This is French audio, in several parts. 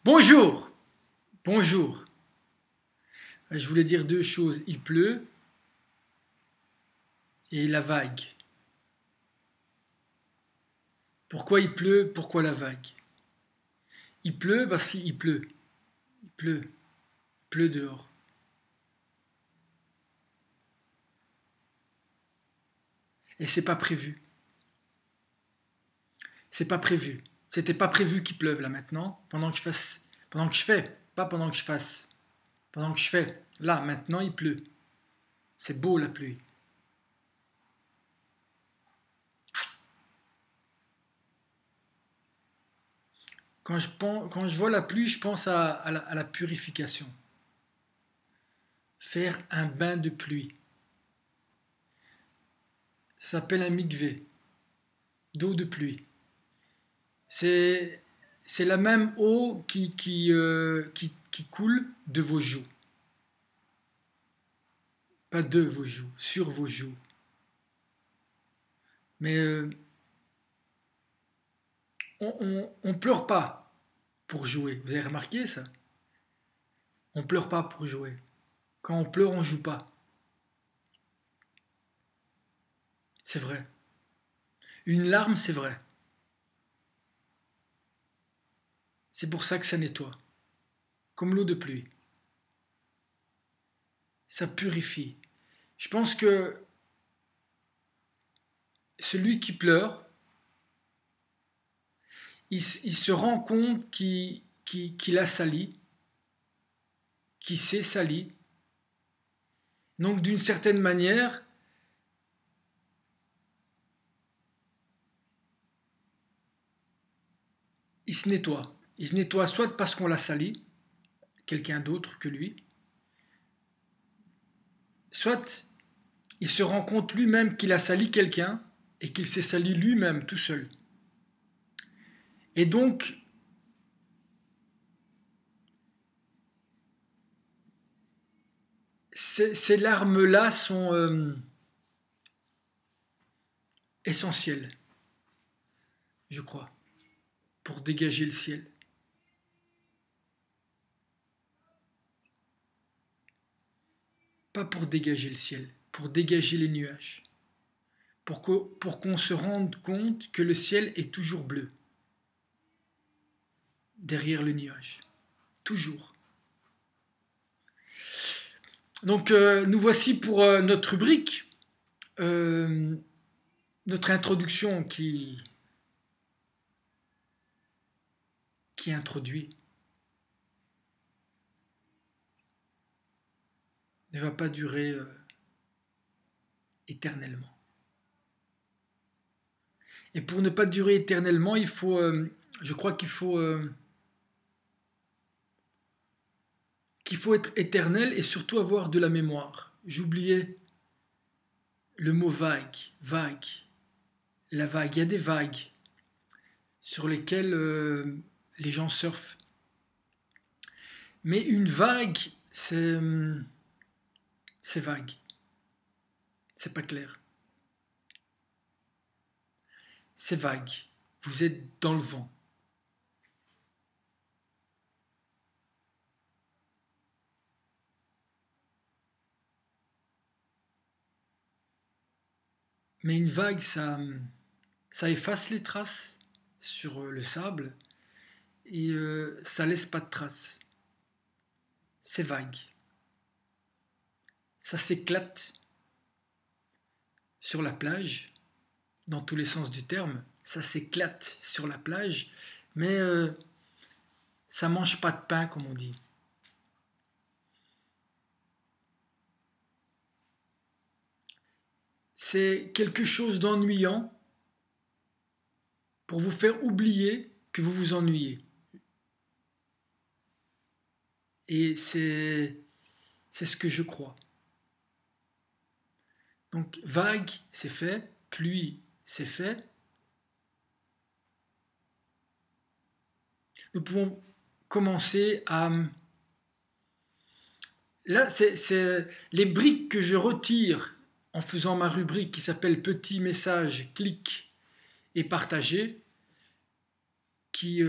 Bonjour, bonjour. Je voulais dire deux choses. Il pleut et la vague. Pourquoi il pleut? Pourquoi la vague? Il pleut parce qu'il pleut. Il pleut. Il pleut dehors. Et c'est pas prévu. C'est pas prévu. C'était pas prévu qu'il pleuve là maintenant. Pendant que je fasse. Pendant que je fais. Pas pendant que je fasse. Pendant que je fais. Là, maintenant, il pleut. C'est beau la pluie. Quand je vois la pluie, je pense à la purification. Faire un bain de pluie. Ça s'appelle un mikvé, d'eau de pluie. C'est c'est la même eau qui coule de vos joues. Pas de vos joues, sur vos joues. Mais on pleure pas pour jouer. Vous avez remarqué ça? On pleure pas pour jouer. Quand on pleure, on joue pas. C'est vrai. Une larme, c'est vrai. C'est pour ça que ça nettoie. Comme l'eau de pluie. Ça purifie. Je pense que celui qui pleure, il se rend compte qu'il a sali, qu'il s'est sali. Donc d'une certaine manière, il se nettoie. Il se nettoie soit parce qu'on l'a sali, quelqu'un d'autre que lui, soit il se rend compte lui-même qu'il a sali quelqu'un et qu'il s'est sali lui-même tout seul. Et donc, ces larmes-là sont essentielles, je crois, pour dégager le ciel. Pas pour dégager le ciel, pour dégager les nuages. Pour qu'on se rende compte que le ciel est toujours bleu, derrière le nuage. Toujours. Donc nous voici pour notre rubrique, euh, notre introduction qui introduit ne va pas durer éternellement. Et pour ne pas durer éternellement, je crois qu'il faut être éternel et surtout avoir de la mémoire. J'oubliais le mot vague, vague, la vague. Il y a des vagues sur lesquelles les gens surfent. Mais une vague, c'est vague, c'est pas clair. C'est vague. Vous êtes dans le vent. Mais une vague, ça efface les traces sur le sable et ça laisse pas de traces. C'est vague. Ça s'éclate sur la plage, dans tous les sens du terme. Ça s'éclate sur la plage, mais ça mange pas de pain, comme on dit. C'est quelque chose d'ennuyant pour vous faire oublier que vous vous ennuyez. Et c'est ce que je crois. Donc vague, c'est fait, pluie, c'est fait. Nous pouvons commencer à... Là, c'est les briques que je retire en faisant ma rubrique qui s'appelle Petit message, clic et partager, qui,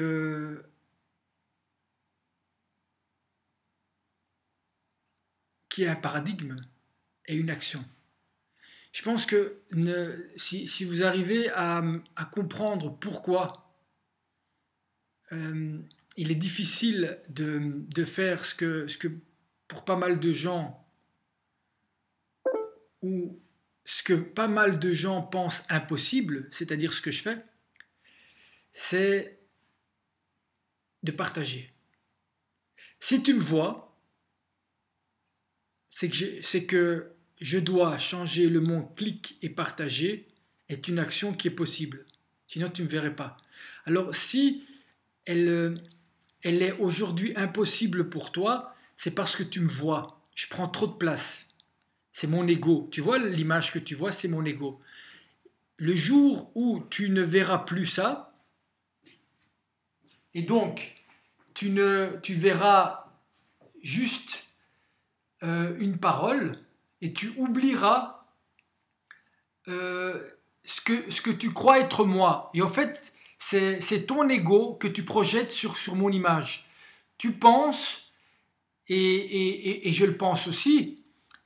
qui est un paradigme et une action. Je pense que si vous arrivez à comprendre pourquoi il est difficile de faire ce que pour pas mal de gens, ou ce que pas mal de gens pensent impossible, c'est-à-dire ce que je fais, c'est de partager. Si tu me vois, c'est que je dois changer le mot clic et partager est une action qui est possible. Sinon, tu ne me verrais pas. Alors, si elle est aujourd'hui impossible pour toi, c'est parce que tu me vois. Je prends trop de place. C'est mon ego. Tu vois l'image que tu vois, c'est mon ego. Le jour où tu ne verras plus ça, et donc tu verras juste une parole, et tu oublieras ce que tu crois être moi. Et en fait, c'est ton ego que tu projettes sur mon image. Tu penses, et je le pense aussi,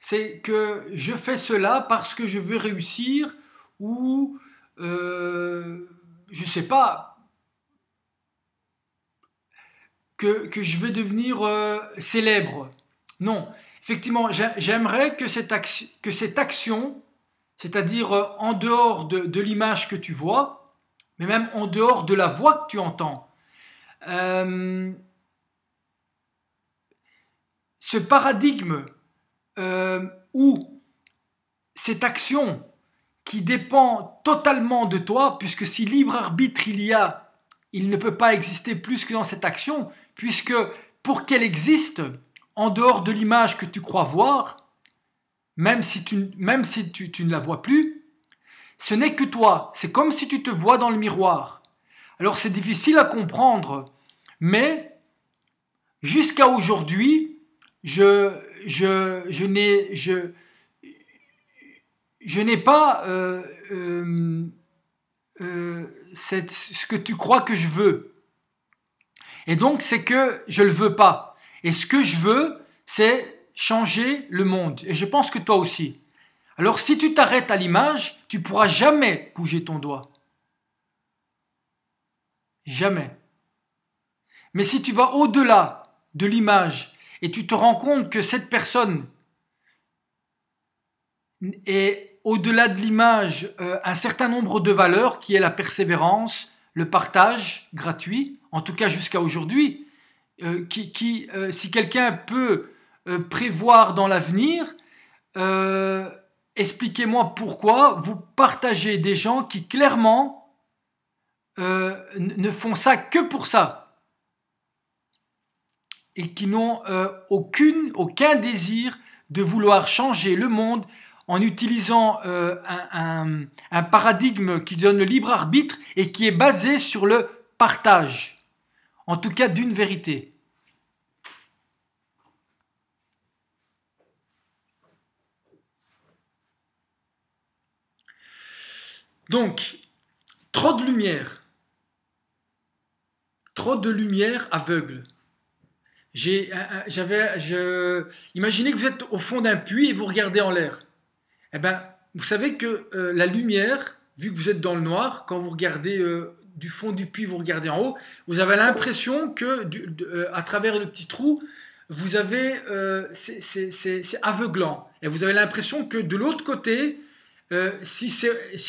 c'est que je fais cela parce que je veux réussir, ou je sais pas, que je vais devenir célèbre. Non, effectivement, j'aimerais que cette action, c'est-à-dire en dehors de l'image que tu vois, mais même en dehors de la voix que tu entends, ce paradigme où cette action qui dépend totalement de toi, puisque si libre arbitre il y a, il ne peut pas exister plus que dans cette action, puisque pour qu'elle existe, en dehors de l'image que tu crois voir, même si tu ne la vois plus, ce n'est que toi. C'est comme si tu te vois dans le miroir. Alors c'est difficile à comprendre, mais jusqu'à aujourd'hui, je n'ai pas ce que tu crois que je veux. Et donc c'est que je ne le veux pas. Et ce que je veux, c'est changer le monde. Et je pense que toi aussi. Alors si tu t'arrêtes à l'image, tu ne pourras jamais bouger ton doigt. Jamais. Mais si tu vas au-delà de l'image et tu te rends compte que cette personne est au-delà de l'image un certain nombre de valeurs qui est la persévérance, le partage gratuit, en tout cas jusqu'à aujourd'hui, si quelqu'un peut prévoir dans l'avenir, expliquez-moi pourquoi vous partagez des gens qui clairement ne font ça que pour ça et qui n'ont aucun désir de vouloir changer le monde en utilisant un paradigme qui donne le libre arbitre et qui est basé sur le partage, en tout cas d'une vérité. Donc, trop de lumière aveugle. Imaginez que vous êtes au fond d'un puits et vous regardez en l'air. Eh ben, vous savez que la lumière, vu que vous êtes dans le noir, quand vous regardez du fond du puits, vous regardez en haut, vous avez l'impression que à travers le petit trou, vous avez, c'est aveuglant. Et vous avez l'impression que de l'autre côté, si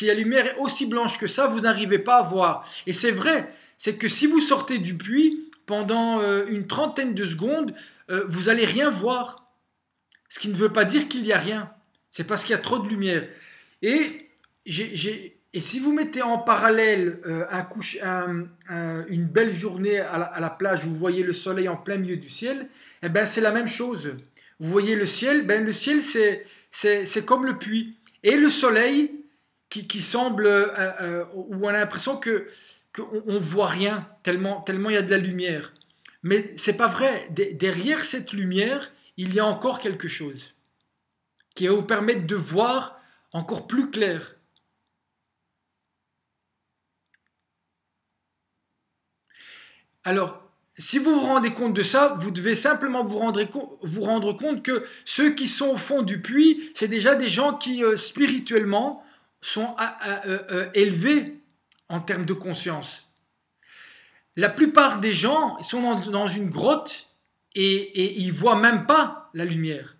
la lumière est aussi blanche que ça, vous n'arrivez pas à voir. Et c'est vrai, c'est que si vous sortez du puits, pendant une trentaine de secondes, vous n'allez rien voir. Ce qui ne veut pas dire qu'il n'y a rien. C'est parce qu'il y a trop de lumière. Et si vous mettez en parallèle une belle journée à la plage où vous voyez le soleil en plein milieu du ciel, eh ben c'est la même chose. Vous voyez le ciel, le ciel c'est comme le puits. Et le soleil qui semble, où on a l'impression qu'on ne voit rien, tellement il y a de la lumière. Mais c'est pas vrai. Derrière cette lumière, il y a encore quelque chose qui va vous permettre de voir encore plus clair. Alors, si vous vous rendez compte de ça, vous devez simplement vous rendre compte que ceux qui sont au fond du puits, c'est déjà des gens qui spirituellement sont élevés en termes de conscience. La plupart des gens sont dans une grotte et ils ne voient même pas la lumière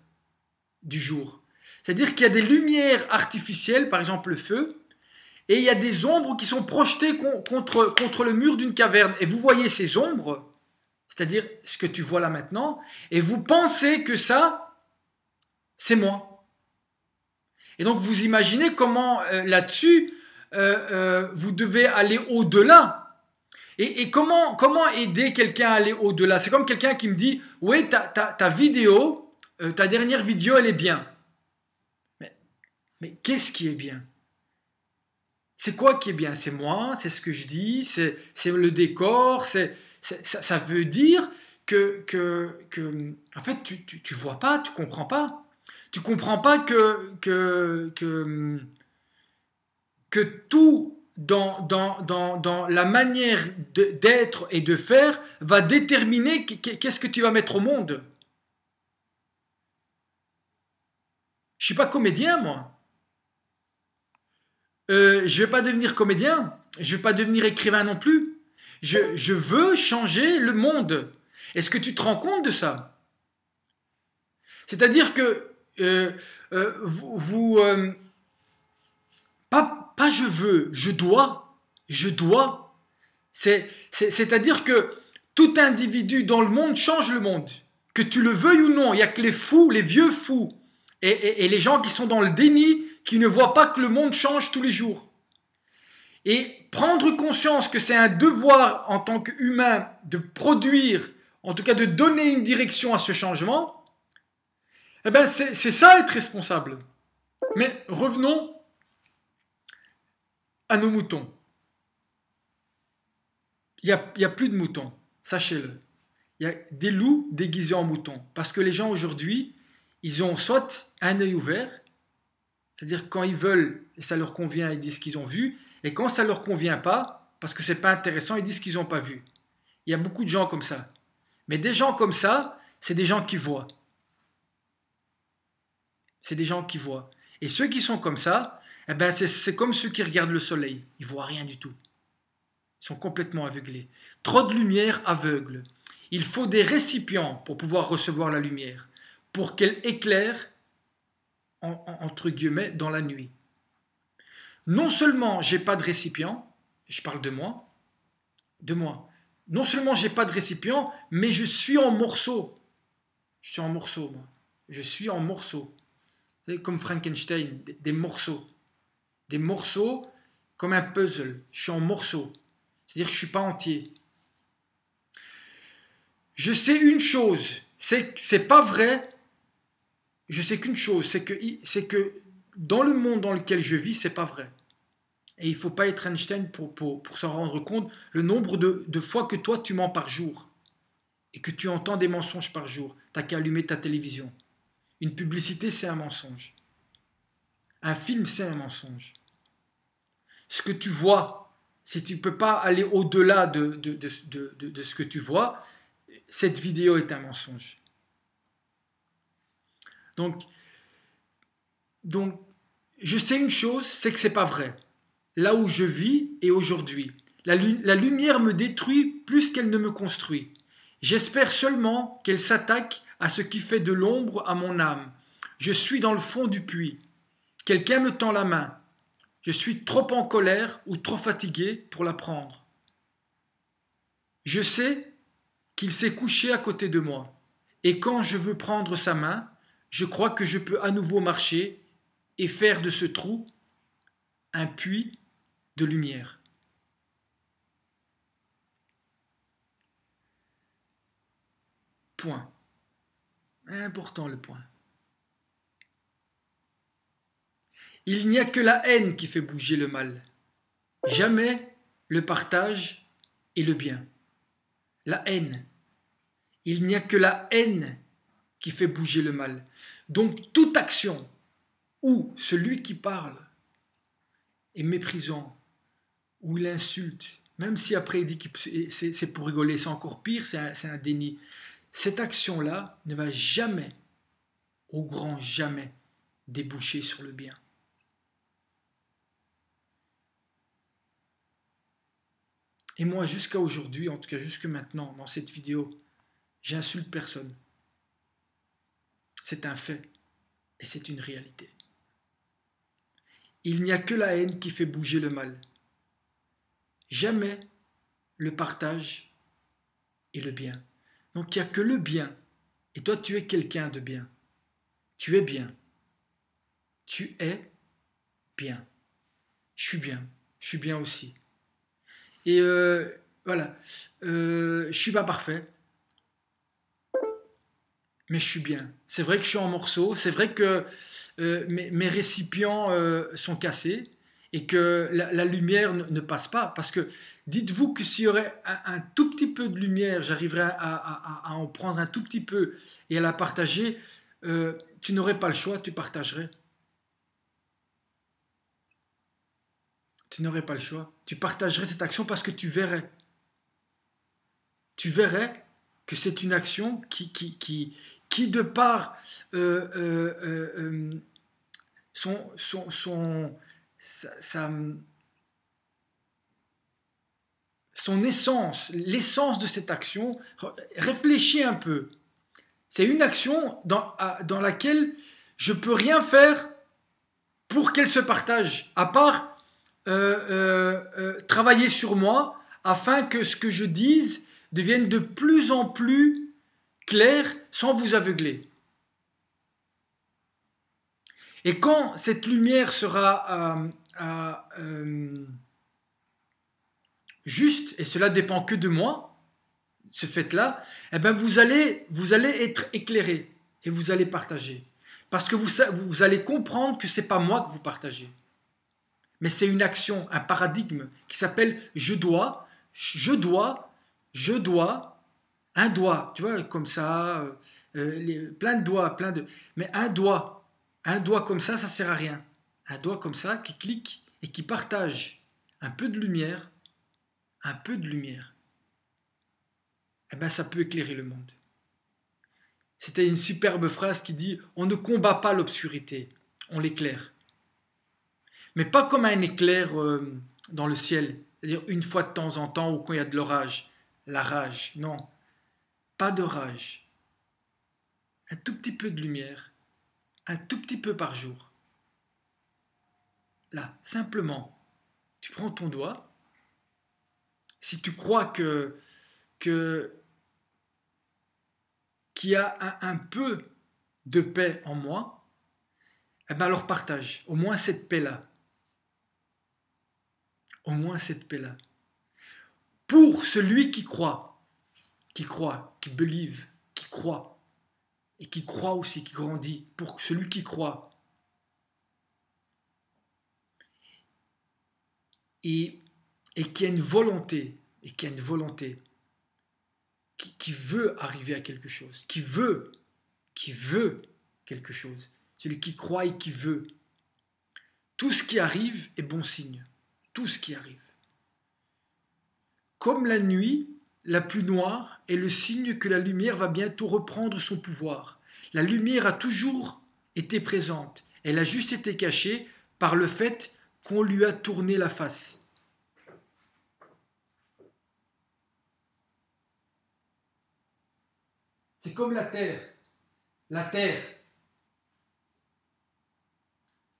du jour. C'est-à-dire qu'il y a des lumières artificielles, par exemple le feu, et il y a des ombres qui sont projetées contre le mur d'une caverne. Et vous voyez ces ombres, c'est-à-dire ce que tu vois là maintenant, et vous pensez que ça, c'est moi. Et donc vous imaginez comment là-dessus, vous devez aller au-delà. Et comment aider quelqu'un à aller au-delà? C'est comme quelqu'un qui me dit, oui, ta vidéo, ta dernière vidéo, elle est bien. Mais qu'est-ce qui est bien? C'est quoi qui est bien? C'est moi, c'est ce que je dis, c'est le décor, ça veut dire que en fait, tu vois pas, tu comprends pas. Tu comprends pas que tout dans la manière d'être et de faire va déterminer qu'est-ce que tu vas mettre au monde. Je suis pas comédien, moi. Je vais pas devenir comédien. Je vais pas devenir écrivain non plus. Je veux changer le monde. Est-ce que tu te rends compte de ça? C'est-à-dire que pas je veux, je dois. Je dois. C'est-à-dire que tout individu dans le monde change le monde. Que tu le veuilles ou non, il n'y a que les fous, les vieux fous, et les gens qui sont dans le déni, qui ne voient pas que le monde change tous les jours. Et prendre conscience que c'est un devoir en tant qu'humain de produire, en tout cas de donner une direction à ce changement, eh ben c'est ça être responsable. Mais revenons à nos moutons. Il n'y a plus de moutons, sachez-le. Il y a des loups déguisés en moutons. Parce que les gens aujourd'hui, ils ont soit un œil ouvert, c'est-à-dire quand ils veulent et ça leur convient, ils disent qu'ils ont vu, et quand ça ne leur convient pas, parce que c'est pas intéressant, ils disent qu'ils n'ont pas vu. Il y a beaucoup de gens comme ça. Mais des gens comme ça, c'est des gens qui voient. C'est des gens qui voient. Et ceux qui sont comme ça, eh ben c'est comme ceux qui regardent le soleil. Ils ne voient rien du tout. Ils sont complètement aveuglés. Trop de lumière aveugle. Il faut des récipients pour pouvoir recevoir la lumière, pour qu'elle éclaire, entre guillemets, dans la nuit. Non seulement j'ai pas de récipient, je parle de moi, non seulement j'ai pas de récipient, mais je suis en morceaux. Je suis en morceaux, moi. Je suis en morceaux. Comme Frankenstein, des morceaux. Des morceaux comme un puzzle. Je suis en morceaux. C'est-à-dire que je ne suis pas entier. Je sais une chose, c'est pas vrai. Je sais qu'une chose, c'est que dans le monde dans lequel je vis, c'est pas vrai. Et il ne faut pas être Einstein pour s'en rendre compte le nombre de fois que toi tu mens par jour et que tu entends des mensonges par jour. Tu n'as qu'à allumer ta télévision. Une publicité, c'est un mensonge. Un film, c'est un mensonge. Ce que tu vois, si tu ne peux pas aller au-delà de ce que tu vois, cette vidéo est un mensonge. Donc je sais une chose, c'est que ce n'est pas vrai. Là où je vis et aujourd'hui, la lumière me détruit plus qu'elle ne me construit. J'espère seulement qu'elle s'attaque à ce qui fait de l'ombre à mon âme. Je suis dans le fond du puits. Quelqu'un me tend la main. Je suis trop en colère ou trop fatigué pour la prendre. Je sais qu'il s'est couché à côté de moi. Et quand je veux prendre sa main, je crois que je peux à nouveau marcher et faire de ce trou un puits de lumière. Point. Important le point. Il n'y a que la haine qui fait bouger le mal. Jamais le partage et le bien. La haine. Il n'y a que la haine qui fait bouger le mal. Donc toute action où celui qui parle est méprisant, où il insulte, Même si après il dit que c'est pour rigoler, c'est encore pire, c'est un déni. Cette action-là ne va jamais, au grand jamais, déboucher sur le bien. Et moi, jusqu'à aujourd'hui, en tout cas jusque maintenant, dans cette vidéo, j'insulte personne. C'est un fait et c'est une réalité. Il n'y a que la haine qui fait bouger le mal. Jamais le partage et le bien. Donc il n'y a que le bien. Et toi, tu es quelqu'un de bien. Tu es bien. Tu es bien. Je suis bien. Je suis bien aussi. Et voilà. Je suis pas parfait. Mais je suis bien. C'est vrai que je suis en morceaux. C'est vrai que mes récipients sont cassés et que la lumière ne passe pas. Parce que dites-vous que s'il y aurait un tout petit peu de lumière, j'arriverais à en prendre un tout petit peu et à la partager, tu n'aurais pas le choix, tu partagerais. Tu n'aurais pas le choix. Tu partagerais cette action parce que tu verrais. Tu verrais que c'est une action qui de par son essence, l'essence de cette action, réfléchis un peu. C'est une action dans laquelle je ne peux rien faire pour qu'elle se partage, à part travailler sur moi afin que ce que je dise devienne de plus en plus clair sans vous aveugler. Et quand cette lumière sera juste, et cela dépend que de moi, ce fait-là, eh ben vous allez être éclairé et vous allez partager. Parce que vous allez comprendre que ce n'est pas moi que vous partagez. Mais c'est une action, un paradigme qui s'appelle je dois, un doigt, tu vois, comme ça, plein de doigts, mais un doigt comme ça sert à rien. Un doigt comme ça qui clique et qui partage un peu de lumière, eh ben ça peut éclairer le monde. C'était une superbe phrase qui dit « On ne combat pas l'obscurité, on l'éclaire ». Mais pas comme un éclair dans le ciel, c'est-à-dire une fois de temps en temps ou quand il y a de l'orage. La rage, non, pas de rage. Un tout petit peu de lumière, un tout petit peu par jour. Là, simplement, tu prends ton doigt. Si tu crois qu'il y a un peu de paix en moi, eh ben alors partage, au moins cette paix-là. Au moins cette paix-là. Pour celui qui croit, qui believe, qui croit, et qui croit aussi, qui grandit, pour celui qui croit. Et qui a une volonté, qui veut arriver à quelque chose, qui veut quelque chose. Celui qui croit et qui veut. Tout ce qui arrive est bon signe. Tout ce qui arrive. Comme la nuit, la plus noire, est le signe que la lumière va bientôt reprendre son pouvoir. La lumière a toujours été présente. Elle a juste été cachée par le fait qu'on lui a tourné la face. C'est comme la terre. La terre,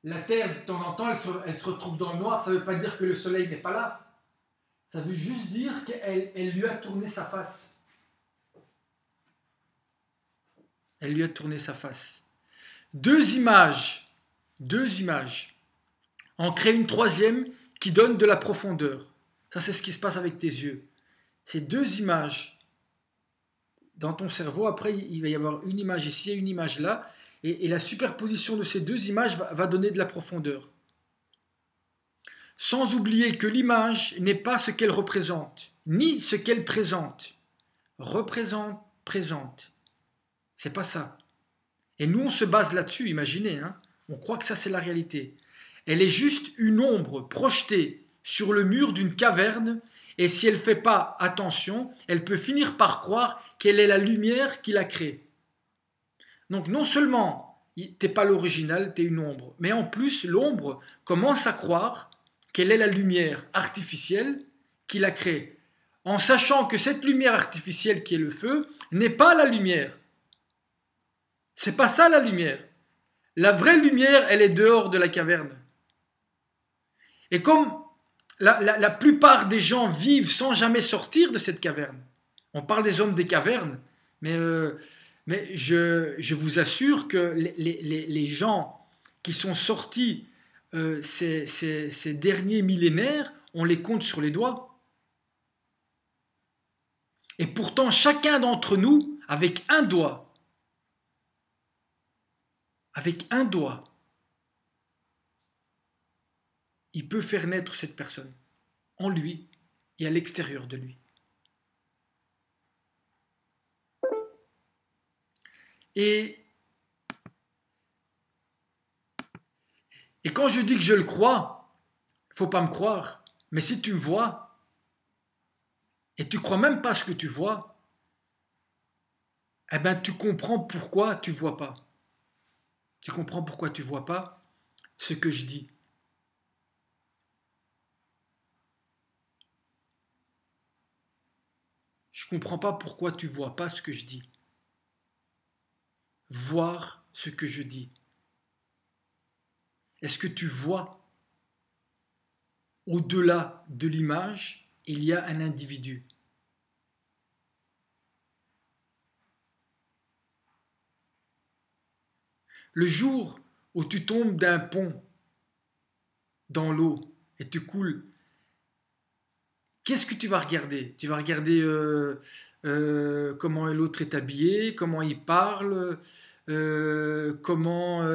de temps en temps, elle se retrouve dans le noir. Ça ne veut pas dire que le soleil n'est pas là. Ça veut juste dire qu'elle lui a tourné sa face. Elle lui a tourné sa face. Deux images en créent une troisième qui donne de la profondeur. Ça, c'est ce qui se passe avec tes yeux. Ces deux images dans ton cerveau, après, il va y avoir une image ici et une image là, et la superposition de ces deux images va donner de la profondeur. Sans oublier que l'image n'est pas ce qu'elle représente, ni ce qu'elle présente. Représente, présente. C'est pas ça. Et nous, on se base là-dessus, imaginez, hein. On croit que ça, c'est la réalité. Elle est juste une ombre projetée sur le mur d'une caverne Et si elle ne fait pas attention, elle peut finir par croire qu'elle est la lumière qui l'a créée. Donc non seulement tu n'es pas l'original, tu es une ombre, mais en plus l'ombre commence à croire qu'elle est la lumière artificielle qui l'a créée, en sachant que cette lumière artificielle qui est le feu n'est pas la lumière. C'est pas ça la lumière. La vraie lumière, elle est dehors de la caverne. Et comme la plupart des gens vivent sans jamais sortir de cette caverne, on parle des hommes des cavernes, mais je vous assure que les gens qui sont sortis ces derniers millénaires, on les compte sur les doigts. Et pourtant, chacun d'entre nous, avec un doigt, il peut faire naître cette personne en lui et à l'extérieur de lui. Et quand je dis que je le crois, il ne faut pas me croire. Mais si tu me vois, et tu ne crois même pas ce que tu vois, eh bien tu comprends pourquoi tu ne vois pas. Tu comprends pourquoi tu ne vois pas ce que je dis. Je ne comprends pas pourquoi tu ne vois pas ce que je dis. Voir ce que je dis. Est-ce que tu vois au-delà de l'image, il y a un individu? Le jour où tu tombes d'un pont dans l'eau et tu coules, qu'est-ce que tu vas regarder? Tu vas regarder comment l'autre est habillé, comment il parle, comment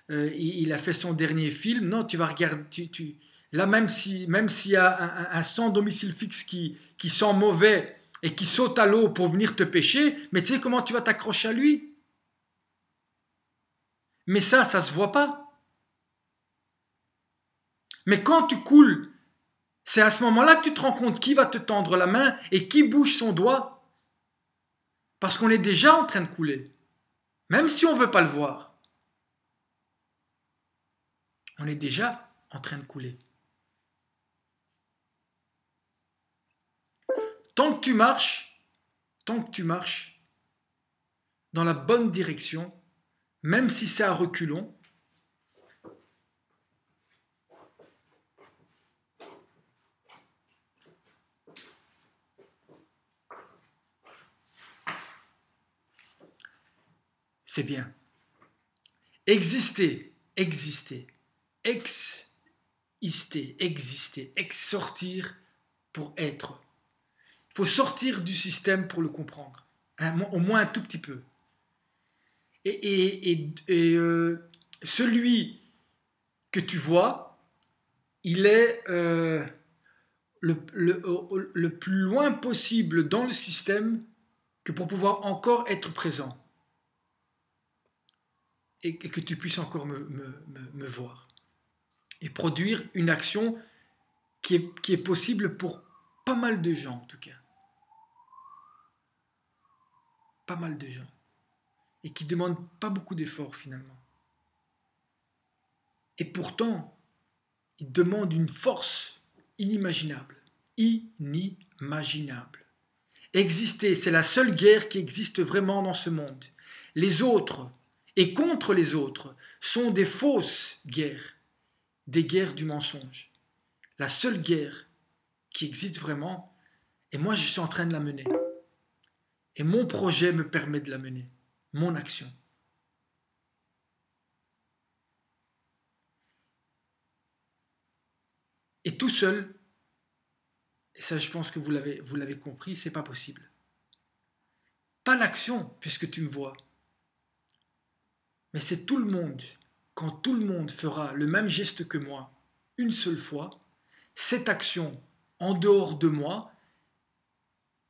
il a fait son dernier film. Non, tu vas regarder. Là, même s'il y a un sans domicile fixe qui sent mauvais et qui saute à l'eau pour venir te pêcher, mais tu sais comment tu vas t'accrocher à lui? Mais ça se voit pas. Mais quand tu coules, c'est à ce moment-là que tu te rends compte qui va te tendre la main et qui bouge son doigt. Parce qu'on est déjà en train de couler. Même si on ne veut pas le voir. On est déjà en train de couler. Tant que tu marches dans la bonne direction, même si c'est à reculons, c'est bien. Exister, sortir pour être. Il faut sortir du système pour le comprendre, au moins un tout petit peu. Celui que tu vois, il est le plus loin possible dans le système que pour pouvoir encore être présent et que tu puisses encore me voir et produire une action qui est possible pour pas mal de gens en tout cas. Pas mal de gens. Et qui ne demandent pas beaucoup d'efforts finalement. Et pourtant, ils demandent une force inimaginable. Inimaginable. Exister, c'est la seule guerre qui existe vraiment dans ce monde. Les autres, et contre les autres, sont des fausses guerres, des guerres du mensonge. La seule guerre qui existe vraiment, et moi je suis en train de la mener. Et mon projet me permet de la mener, mon action. Et tout seul, et ça je pense que vous l'avez compris, c'est pas possible. Pas l'action, puisque tu me vois. Mais c'est tout le monde. Quand tout le monde fera le même geste que moi, une seule fois, cette action, en dehors de moi,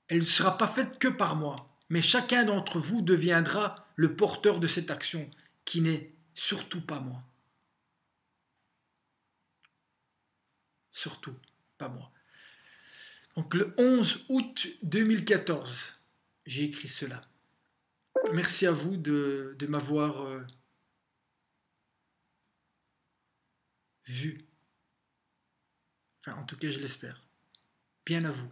elle ne sera pas faite que par moi. Mais chacun d'entre vous deviendra le porteur de cette action, qui n'est surtout pas moi. Surtout pas moi. Donc le 11 août 2014, j'ai écrit cela. Merci à vous de m'avoir vu. Enfin, en tout cas, je l'espère. Bien à vous.